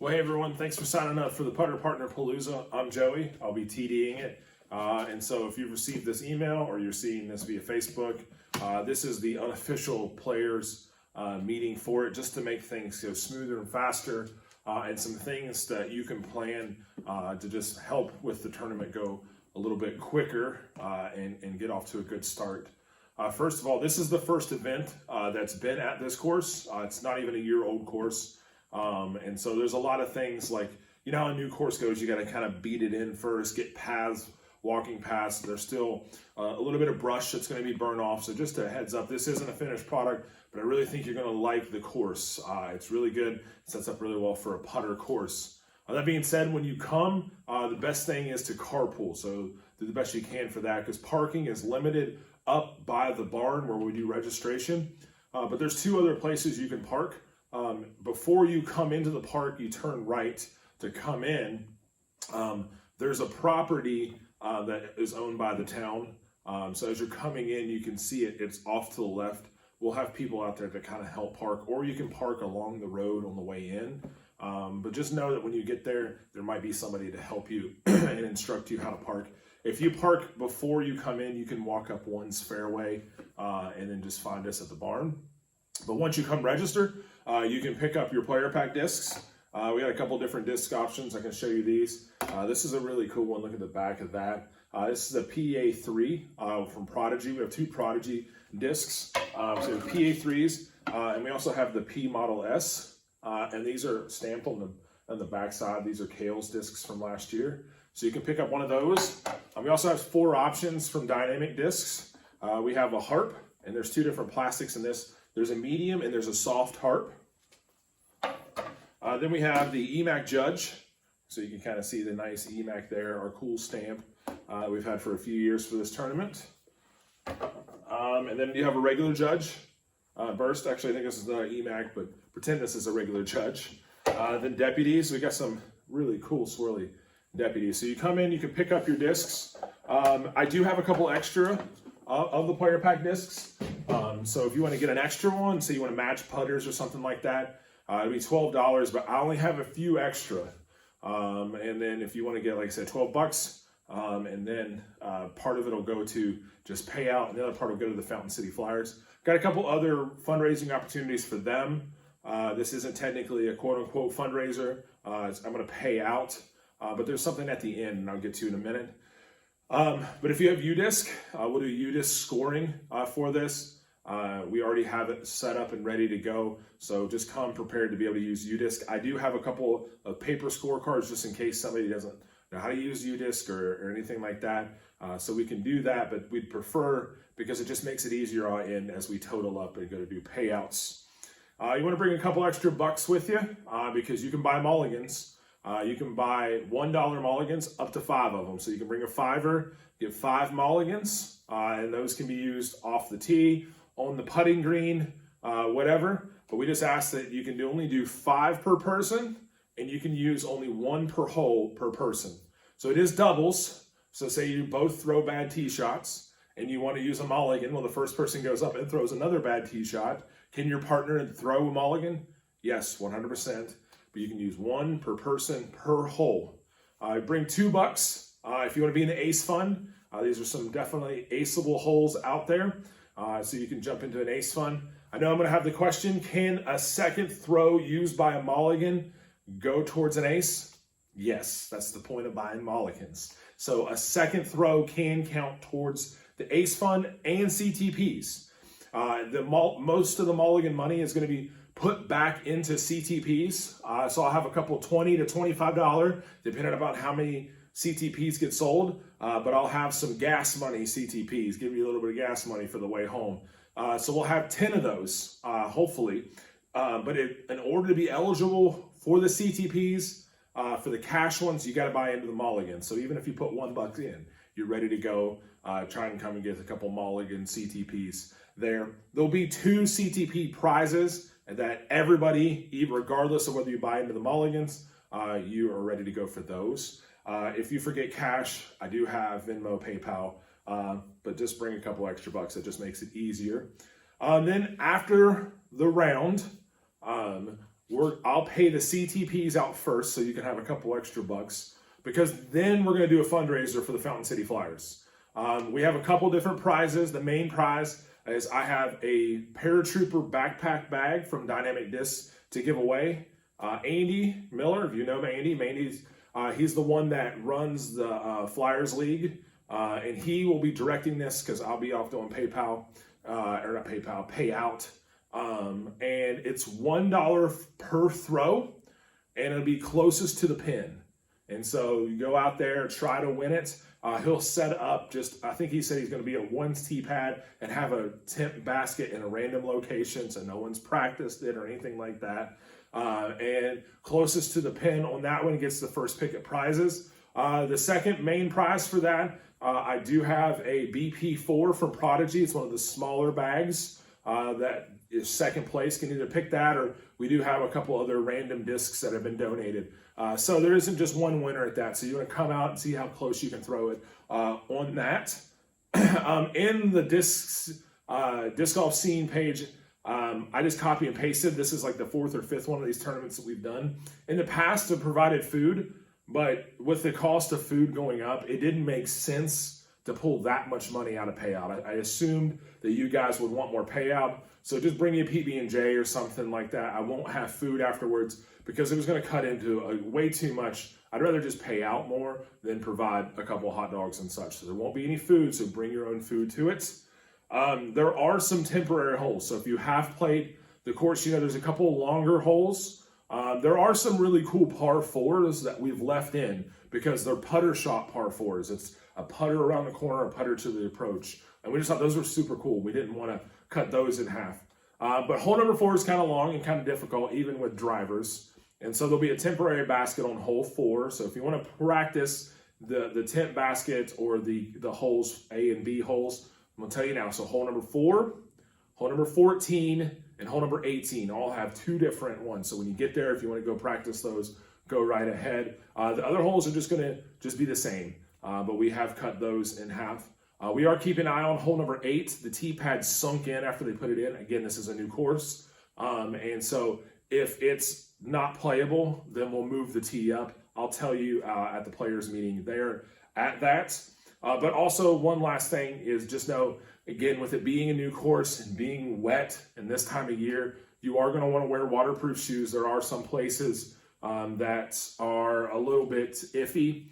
Well, hey everyone, thanks for signing up for the Putter Partner Palooza. I'm Joey. I'll be TDing it. And so if you've received this email or you're seeing this via Facebook, this is the unofficial players meeting for it, just to make things go smoother and faster, and some things that you can plan to just help with the tournament go a little bit quicker and get off to a good start. First of all, this is the first event that's been at this course. It's not even a year-old course. And so there's a lot of things like, you know how a new course goes, you got to kind of beat it in first, get paths, walking paths. There's still a little bit of brush that's going to be burned off. So just a heads up, this isn't a finished product, but I really think you're going to like the course. It's really good. It sets up really well for a putter course. That being said, when you come, the best thing is to carpool. So do the best you can for that, because parking is limited up by the barn where we do registration. But there's two other places you can park. Before you come into the park, you turn right to come in. There's a property that is owned by the town. So as you're coming in, you can see it. It's off to the left. We'll have people out there to kind of help park, or you can park along the road on the way in. But just know that when you get there, there might be somebody to help you and instruct you how to park. If you park before you come in, you can walk up one's fairway and then just find us at the barn. But once you come register, you can pick up your player pack discs. We got a couple different disc options. I can show you these. This is a really cool one. Look at the back of that. This is a PA3 from Prodigy. We have two Prodigy discs. So PA3s, and we also have the P Model S. And these are stamped on the back side. These are Kale's discs from last year. So you can pick up one of those. We also have 4 options from Dynamic Discs. We have a harp, and there's 2 different plastics in this. There's a medium and there's a soft harp. Then we have the EMAC Judge. So you can kind of see the nice EMAC there, our cool stamp we've had for a few years for this tournament. And then you have a regular Judge. Burst, actually I think this is not EMAC, but pretend this is a regular Judge. Then deputies, we got some really cool swirly deputies. So you come in, you can pick up your discs. I do have a couple extra of the player pack discs. So if you want to get an extra one, say you want to match putters or something like that, it'd be $12, but I only have a few extra. And then if you want to get, like I said, $12, and then part of it will go to just pay out, and the other part will go to the Fountain City Flyers. Got a couple other fundraising opportunities for them. This isn't technically a quote-unquote fundraiser. I'm going to pay out, but there's something at the end, and I'll get to in a minute. But if you have UDisc, we'll do UDisc scoring for this. We already have it set up and ready to go, so just come prepared to be able to use UDisc. I do have a couple of paper scorecards just in case somebody doesn't know how to use UDisc or anything like that. So we can do that, but we'd prefer, because it just makes it easier on end as we total up and go to do payouts. You want to bring a couple extra bucks with you because you can buy mulligans. You can buy $1 mulligans up to 5 of them. So you can bring a $5, get 5 mulligans, and those can be used off the tee, on the putting green, whatever. But we just ask that you can only do 5 per person, and you can use only 1 per hole per person. So it is doubles. So say you both throw bad tee shots, and you want to use a mulligan. Well, the first person goes up and throws another bad tee shot. Can your partner throw a mulligan? Yes, 100%. But you can use 1 per person per hole. Bring $2 if you want to be in the ace fund. These are some definitely aceable holes out there. So you can jump into an ace fund. I know I'm going to have the question, can a second throw used by a mulligan go towards an ace? Yes, that's the point of buying mulligans. So a second throw can count towards the ace fund and CTPs. Most of the mulligan money is going to be put back into CTPs. So I'll have a couple $20 to $25, depending on how many CTPs get sold. But I'll have some gas money CTPs, give you a little bit of gas money for the way home. So we'll have 10 of those, hopefully. But in order to be eligible for the CTPs, for the cash ones, you got to buy into the mulligan. So even if you put $1 in, you're ready to go. Try and come and get a couple mulligan CTPs there. There'll be 2 CTP prizes that everybody, regardless of whether you buy into the mulligans, you are ready to go for those. If you forget cash, I do have Venmo, PayPal, but just bring a couple extra bucks. It just makes it easier. Then after the round, I'll pay the CTPs out first so you can have a couple extra bucks, because then we're going to do a fundraiser for the Fountain City Flyers. We have a couple different prizes. The main prize is I have a paratrooper backpack bag from Dynamic Discs to give away. Andy Miller, if you know Andy's he's the one that runs the Flyers League, and he will be directing this because I'll be off doing PayPal, or not PayPal, payout. And it's $1 per throw, and it'll be closest to the pin. And so you go out there, try to win it. He'll set up I think he said he's going to be at one tee pad and have a tent basket in a random location, so no one's practiced it or anything like that. And closest to the pin on that one gets the first pick at prizes. The second main prize for that, I do have a BP4 from Prodigy. It's one of the smaller bags that is second place. Can either pick that, or we do have a couple other random discs that have been donated. So there isn't just one winner at that. So you want to come out and see how close you can throw it on that. In the disc golf scene page, I just copy and pasted. This is like the fourth or fifth one of these tournaments that we've done. In the past, I've provided food, but with the cost of food going up, it didn't make sense to pull that much money out of payout. I assumed that you guys would want more payout, so just bring me a PB&J or something like that. I won't have food afterwards because it was going to cut into way too much. I'd rather just pay out more than provide a couple of hot dogs and such. So there won't be any food, so bring your own food to it. There are some temporary holes. So if you have played the course, there's a couple longer holes. There are some really cool par fours that we've left in because they're putter shot par fours. It's a putter around the corner, a putter to the approach. And we just thought those were super cool. We didn't want to cut those in half. But hole number 4 is kind of long and kind of difficult, even with drivers. And so there'll be a temporary basket on hole 4. So if you want to practice the tent basket or the holes, A and B holes, I'm going to tell you now. So hole number 4, hole number 14, and hole number 18 all have 2 different ones. So when you get there, if you want to go practice those, go right ahead. The other holes are just going to be the same, but we have cut those in half. We are keeping an eye on hole number 8. The tee pad sunk in after they put it in. Again, this is a new course. And so if it's not playable, then we'll move the tee up. I'll tell you at the players meeting there at that. But also one last thing is just know, again, with it being a new course and being wet in this time of year, you are going to want to wear waterproof shoes. There are some places that are a little bit iffy.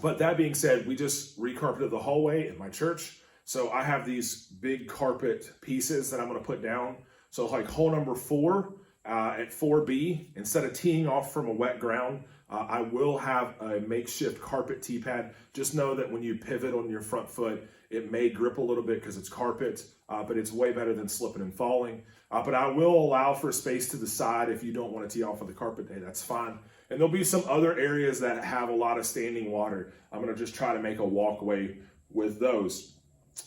But that being said, we just recarpeted the hallway at my church. So I have these big carpet pieces that I'm going to put down. So like hole number 4 at 4B, instead of teeing off from a wet ground, I will have a makeshift carpet tee pad. Just know that when you pivot on your front foot, it may grip a little bit because it's carpet, but it's way better than slipping and falling. But I will allow for space to the side if you don't want to tee off of the carpet day, that's fine. And there'll be some other areas that have a lot of standing water. I'm going to just try to make a walkway with those.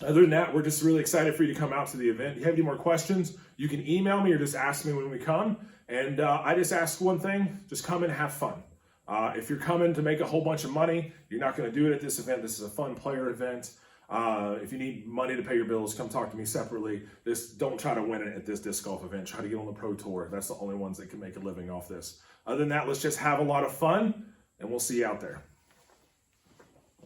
Other than that, we're just really excited for you to come out to the event. If you have any more questions, you can email me or just ask me when we come. And I just ask one thing, just come and have fun. If you're coming to make a whole bunch of money, you're not going to do it at this event. This is a fun player event. If you need money to pay your bills, come talk to me separately. Just don't try to win it at this disc golf event. Try to get on the pro tour. That's the only ones that can make a living off this. Other than that, let's just have a lot of fun, and we'll see you out there.